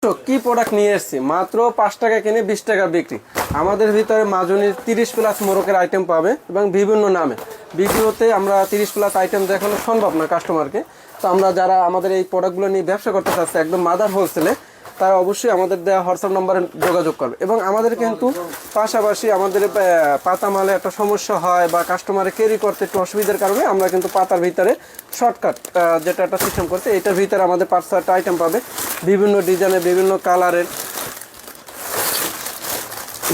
তো কি প্রোডাক্ট নিয়ে এসেছি মাত্র 5 টাকা কিনে 20 টাকা বিক্রি। আমাদের ভিতরে মাজুনির 30 প্লাস মোরকের আইটেম পাবে এবং বিভিন্ন নামে ভিডিওতে আমরা 30 প্লাস আইটেম দেখানো সম্ভব না কাস্টমারকে। তো আমরা যারা আমাদের এই প্রোডাক্টগুলো নিয়ে ব্যবসা করতে চাচ্ছে একদম মাদার হোলসেলে, তারা অবশ্যই আমাদের দেওয়া হোয়াটসঅ্যাপ নম্বরে যোগাযোগ করবে। এবং আমাদের কিন্তু পাশাপাশি আমাদের পাতা মালে একটা সমস্যা হয় বা কাস্টমারে ক্যারি করতে একটু অসুবিধার কারণে আমরা কিন্তু পাতার ভিতরে শর্টকাট যেটা একটা সিস্টেম করতে, এটার ভিতরে আমাদের 5-6টা আইটেম পাবে বিভিন্ন ডিজাইনের, বিভিন্ন কালারের,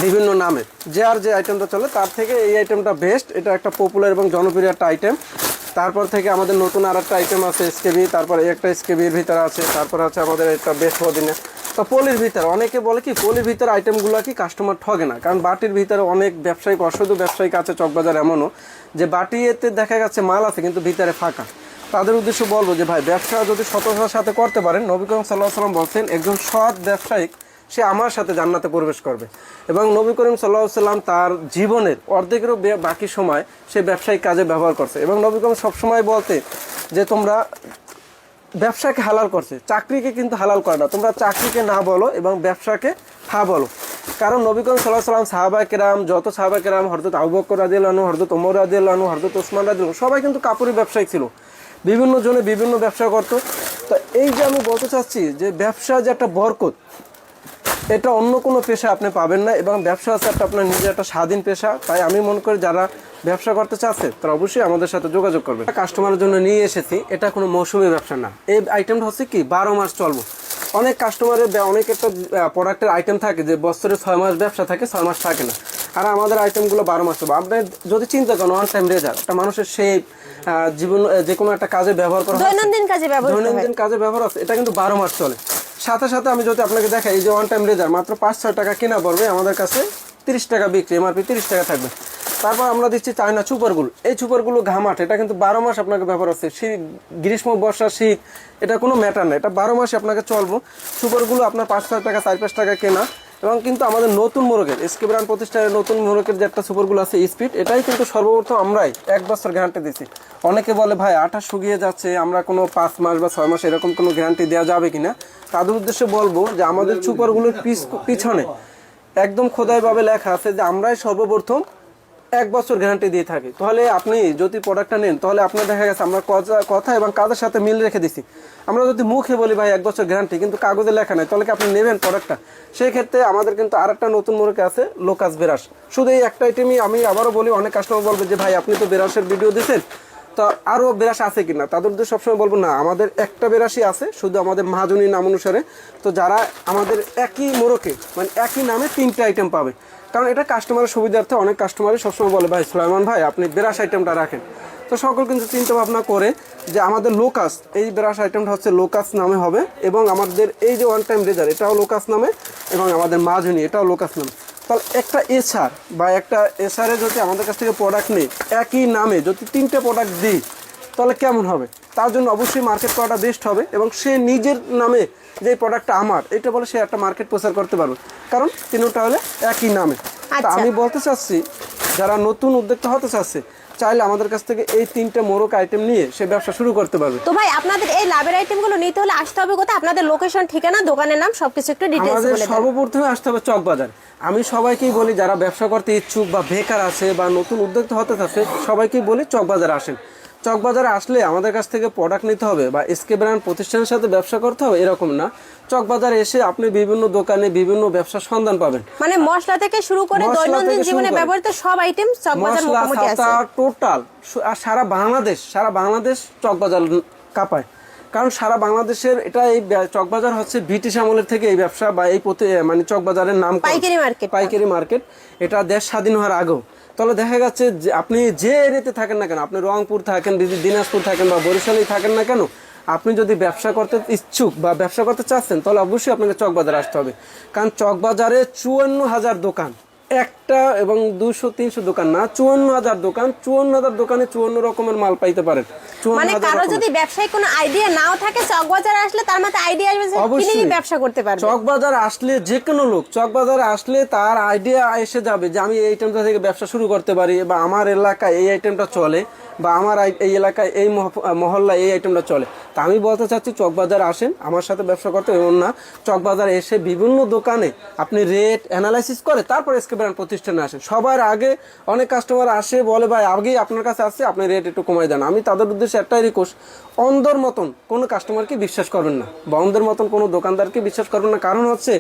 বিভিন্ন নামে। যে আর যে আইটেমটা চলে তার থেকে এই আইটেমটা বেস্ট, এটা একটা পপুলার এবং জনপ্রিয় একটা আইটেম। তারপর থেকে আমাদের নতুন আর একটা আইটেম আছে এসকেবি, তারপর একটা এসকেবির ভিতরে আছে, তারপর আছে আমাদের একটা বেস্ট মদিনা। তো পলির ভিতরে অনেকে বলে কি পলির ভিতরে আইটেমগুলো কি কাস্টমার ঠগে না, কারণ বাটির ভিতরে অনেক ব্যবসায়িক অসাধু ব্যবসায়িক আছে চকবাজার এমনও যে বাটিতে দেখা যাচ্ছে মাল আছে কিন্তু ভিতরে ফাঁকা। তাদের উদ্দেশ্য বলবো যে ভাই ব্যবসা যদি সততার সাথে করতে পারেন, নবী করিম সাল্লাল্লাহু আলাইহি ওয়াসাল্লাম বলছেন একজন সৎ ব্যবসায়িক সে আমার সাথে জান্নাতে প্রবেশ করবে। এবং নবী করিম সাল্লাল্লাহু আলাইহি ওয়াসাল্লাম তার জীবনের অর্ধেকেরও বাকি সময় সে ব্যবসায়িক কাজে ব্যবহার করছে। এবং নবী করিম সবসময় বলতে যে তোমরা ব্যবসাকে হালাল করছে, চাকরিকে কিন্তু হালাল করে না, তোমরা চাকরিকে না বলো এবং ব্যবসাকে হ্যাঁ বলো। কারণ নবী করিম সাল্লাল্লাহু আলাইহি ওয়াসাল্লাম সাহাবায়ে কেরাম, যত সাহাবায়ে কেরাম, হযরত আবু বকর রাদিয়াল্লাহু আনহু, হযরত ওমর রাদিয়াল্লাহু আনহু, হযরত ওসমান রাদিয়াল্লাহু আনহু, সবাই কিন্তু কাপড়ের ব্যবসায়ী ছিল, বিভিন্ন জনে বিভিন্ন ব্যবসা করত। তো এই যে আমি বলতে চাচ্ছি যে ব্যবসা যে একটা বরকত, এটা অন্য কোনো পেশা আপনি পাবেন না। এবং ব্যবসা হচ্ছে একটা আপনার নিজের একটা স্বাধীন পেশা। তাই আমি মনে করি যারা ব্যবসা করতে চাচ্ছে তারা অবশ্যই আমাদের সাথে যোগাযোগ করবে। কাস্টমারের জন্য নিয়ে এসেছি, এটা কোনো মৌসুমী ব্যবসা না। এই আইটেমটা হচ্ছে কি 12 মাস চলবো। অনেক কাস্টমারের অনেক একটা প্রোডাক্টের আইটেম থাকে যে বছরে 6 মাস ব্যবসা থাকে, 6 মাস থাকে না। আর আমাদের আইটেমগুলো 12 মাস চলবে। আপনি যদি চিন্তা করেন ওয়ান টাইম রেজাল্ট একটা মানুষের শেপ জীবন যে কোনো একটা কাজে ব্যবহার করা, দৈনন্দিন কাজে ব্যবহার আছে, এটা কিন্তু 12 মাস চলে। সাথে সাথে আমি যদি আপনাকে দেখাই, এই যে ওয়ান টাইম রেজার মাত্র 5-6 টাকা কেনা পড়বে, আমাদের কাছে 30 টাকা বিক্রি, এমআরপি 30 টাকা থাকবে। তারপর আমরা দিচ্ছি চায়না সুপারগুলো। এই সুপারগুলো ঘামাট, এটা কিন্তু 12 মাস আপনাকে ব্যবহার হচ্ছে, গ্রীষ্ম বর্ষা শীত এটা কোনো ম্যাটার না, এটা 12 মাসে আপনাকে চলবো। সুপারগুলো আপনার 5-6 টাকা 4-5 টাকা কেনা। এবং কিন্তু আমাদের নতুন মোরগের এসকে ব্র্যান্ড প্রতিষ্ঠানের নতুন মোরগের যে একটা সুপারগুলো আছে স্পিড, এটাই কিন্তু সর্বপ্রথম আমরাই 1 বছর গ্যারান্টি দিচ্ছি। অনেকে বলে ভাই আটা শুকিয়ে যাচ্ছে, আমরা কোনো 5 মাস বা 6 মাস এরকম কোনো গ্যারান্টি দেওয়া যাবে কিনা। তাদের উদ্দেশ্যে বলবো যে আমাদের সুপারগুলোর পিছনে একদম খোদাইভাবে লেখা আছে যে আমরাই সর্বপ্রথম 1 বছর গ্যারান্টি দিয়ে থাকি। তাহলে আপনি যদি প্রোডাক্টটা নেন, তাহলে আপনার দেখা গেছে আমরা কথা এবং কাজের সাথে মিল রেখে দিছি। আমরা যদি মুখে বলি ভাই 1 বছর গ্যারান্টি, কিন্তু কাগজে লেখা নাই, তাহলে কি আপনি নেবেন প্রোডাক্টটা? সেই ক্ষেত্রে আমাদের কিন্তু আর একটা নতুন মোরকে আছে লোকাস বেরাস। শুধু এই একটা আইটেমই আমি আবারও বলি, অনেক কাস্টমার বলবে যে ভাই আপনি তো বেরাসের ভিডিও দিচ্ছেন, তো আরও বেরাস আছে কিনা। তাদের উদ্দেশ্যে সবসময় বলবো না, আমাদের একটা বেরাসই আছে, শুধু আমাদের মহাজনী নাম অনুসারে। তো যারা আমাদের একই মোরকে মানে একই নামে 3টে আইটেম পাবে, কারণ এটা কাস্টমারের সুবিধার্থে অনেক কাস্টমারই সবসময় বলে ভাই সুলাইমান ভাই আপনি বেরাস আইটেমটা রাখেন। তো সকল কিন্তু চিন্তা ভাবনা করে যে আমাদের লোকাস, এই বেরাস আইটেমটা হচ্ছে লোকাস নামে হবে। এবং আমাদের এই যে ওয়ান টাইম রেজার এটাও লোকাস নামে, এবং আমাদের মাজুনি এটাও লোকাস নামে। তাহলে একটা এসআর বা একটা এসআরে যদি আমাদের কাছ থেকে প্রোডাক্ট নেই, একই নামে যদি 3টে প্রোডাক্ট দিই তাহলে কেমন হবে? তার জন্য অবশ্যই মার্কেট করাটা বেস্ট হবে। এবং সে নিজের নামে যে প্রোডাক্টটা আমার এটা বলে সে একটা মার্কেট প্রচার করতে পারবে, কারণ তিনটা হলে একই নামে। তা আমি বলতে চাচ্ছি যারা নতুন উদ্যোক্তা হতে চাচ্ছে, চাইলে আমাদের কাছ থেকে এই 3টে মোরক আইটেম নিয়ে সে ব্যবসা শুরু করতে পারবে। তো ভাই আপনাদের এই লাভের আইটেমগুলো নিতে হলে আসতে হবে কোথায়? আপনাদের লোকেশন, ঠিকানা, দোকানের নাম সবকিছু একটু ডিটেইলস বলে দেন। সর্বপ্রথমে আসতে হবে চকবাজার। আমি সবাইকেই বলি যারা ব্যবসা করতে ইচ্ছুক বা বেকার আছে বা নতুন উদ্যোক্তা হতে চাচ্ছে, সবাইকেই বলি চকবাজারে আসেন। চকবাজারে আসলে আমাদের কাছ থেকে প্রোডাক্ট নিতে হবে বা এসকে ব্র্যান্ড প্রতিষ্ঠানের সাথে ব্যবসা করতে হবে এরকম না। চকবাজারে এসে আপনি বিভিন্ন দোকানে বিভিন্ন ব্যবসার সন্ধান পাবেন, মানে মশলা থেকে শুরু করে দৈনন্দিন জীবনে ব্যবহৃত সব আইটেম চকবাজার মোটামুটি আছে টোটাল। আর সারা বাংলাদেশ চকবাজার কাঁপায়, কারণ সারা বাংলাদেশের এটা এই চকবাজার হচ্ছে ব্রিটিশ আমলের থেকে এই ব্যবসা বা এই মানে চকবাজারের নাম পাইকারি মার্কেট। এটা দেশ স্বাধীন হওয়ার আগেও। তাহলে দেখা যাচ্ছে যে আপনি যে এরিয়াতে থাকেন না কেন, আপনি রংপুর থাকেন, দিনাজপুর থাকেন বা বরিশালেই থাকেন না কেন, আপনি যদি ব্যবসা করতে ইচ্ছুক বা ব্যবসা করতে চাচ্ছেন তাহলে অবশ্যই আপনাকে চকবাজারে আসতে হবে। কারণ চকবাজারে 54,000 দোকান, একটা এবং 200-300 দোকান না, 54,000 দোকান, 54,000 দোকানে 54 রকমের মাল পাইতে পারেন। মানে কারো যদি ব্যবসায় কোনো আইডিয়া নাও থাকে, চকবাজার আসলে তার মাথায় আইডিয়া আসবে যে তিনি ব্যবসা করতে পারবে। চকবাজার আসলে যে কোনো লোক চকবাজারে আসলে তার আইডিয়া এসে যাবে যে আমি এই আইটেমটা থেকে ব্যবসা শুরু করতে পারি, বা আমার এলাকায় এই আইটেমটা চলে, বা আমার এই এলাকায় এই মহল্লায় এই আইটেমটা চলে। তা আমি বলতে চাচ্ছি চকবাজার আসেন আমার সাথে ব্যবসা করতে, এবং না চকবাজার এসে বিভিন্ন দোকানে আপনি রেট অ্যানালাইসিস করে তারপর এসকে ব্র্যান্ড প্রতিষ্ঠানে আসেন। সবার আগে অনেক কাস্টমার আসে বলে ভাই আগেই আপনার কাছে আসছে, আপনি রেট একটু কমাই দেন। আমি তাদের উদ্দেশ্যে একটাই রিকোয়েস্ট, অন্ধের মতন কোনো কাস্টমারকে বিশ্বাস করবেন না, বা অন্ধের মতন কোনো দোকানদারকে বিশ্বাস করবেন না। কারণ হচ্ছে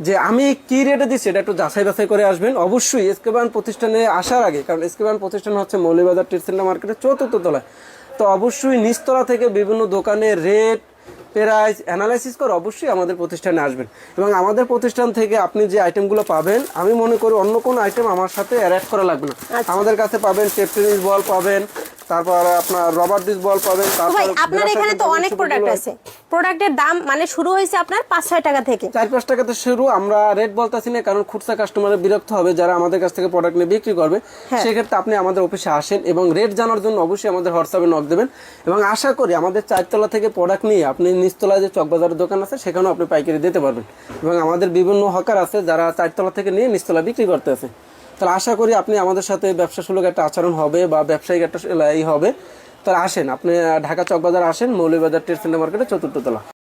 যে আমি কি রেটে দিচ্ছি এটা একটু যাচাই বাছাই করে আসবেন অবশ্যই এসকে ব্র্যান্ড প্রতিষ্ঠানে আসার আগে। কারণ এসকে ব্র্যান্ড প্রতিষ্ঠান হচ্ছে মৌলভীবাজার ট্রেড সেন্টার মার্কেটের 4র্থ তলায়। তো অবশ্যই নিচতলা থেকে বিভিন্ন দোকানের রেট প্রাইস অ্যানালাইসিস করে অবশ্যই আমাদের প্রতিষ্ঠানে আসবেন। এবং আমাদের প্রতিষ্ঠান থেকে আপনি যে আইটেমগুলো পাবেন, আমি মনে করি অন্য কোনো আইটেম আমার সাথে অ্যাড করা লাগবে না। আমাদের কাছে পাবেন টেপ টেনিস বল পাবেন, তারপর আপনার রবার ডিস বল পাবেন। ভাই আপনার এখানে তো অনেক প্রোডাক্ট আছে, প্রোডাক্টের দাম মানে শুরু হয়েছে আপনার 5-6 টাকা থেকে, 4-5 টাকাতে শুরু। আমরা রেট বলতেছি না, কারণ খুচরা কাস্টমারের বিরক্ত হবে যারা আমাদের কাছ থেকে প্রোডাক্ট নিয়ে বিক্রি করবে। সেক্ষেত্রে আপনি আমাদের অফিসে আসেন এবং রেট জানার জন্য অবশ্যই আমাদের হোয়াটসঅ্যাপে নক দেবেন। এবং আশা করি আমাদের 4তলা থেকে প্রোডাক্ট নিয়ে আপনি নিচতলায় যে চকবাজারের দোকান আছে সেখানেও আপনি পাইকারি দিতে পারবেন। এবং আমাদের বিভিন্ন হকার আছে যারা 4তলা থেকে নিয়ে নিচতলা বিক্রি করতে আছে। তাহলে আশা করি আপনি আমাদের সাথে ব্যবসা সুলভ একটা আচরণ হবে, বা ব্যবসায়িক একটা হবে। তাহলে আসেন, আপনি ঢাকা চকবাজার আসেন, মৌলভীবাজার ট্রেড সেন্টার মার্কেটে 4র্থ তলা।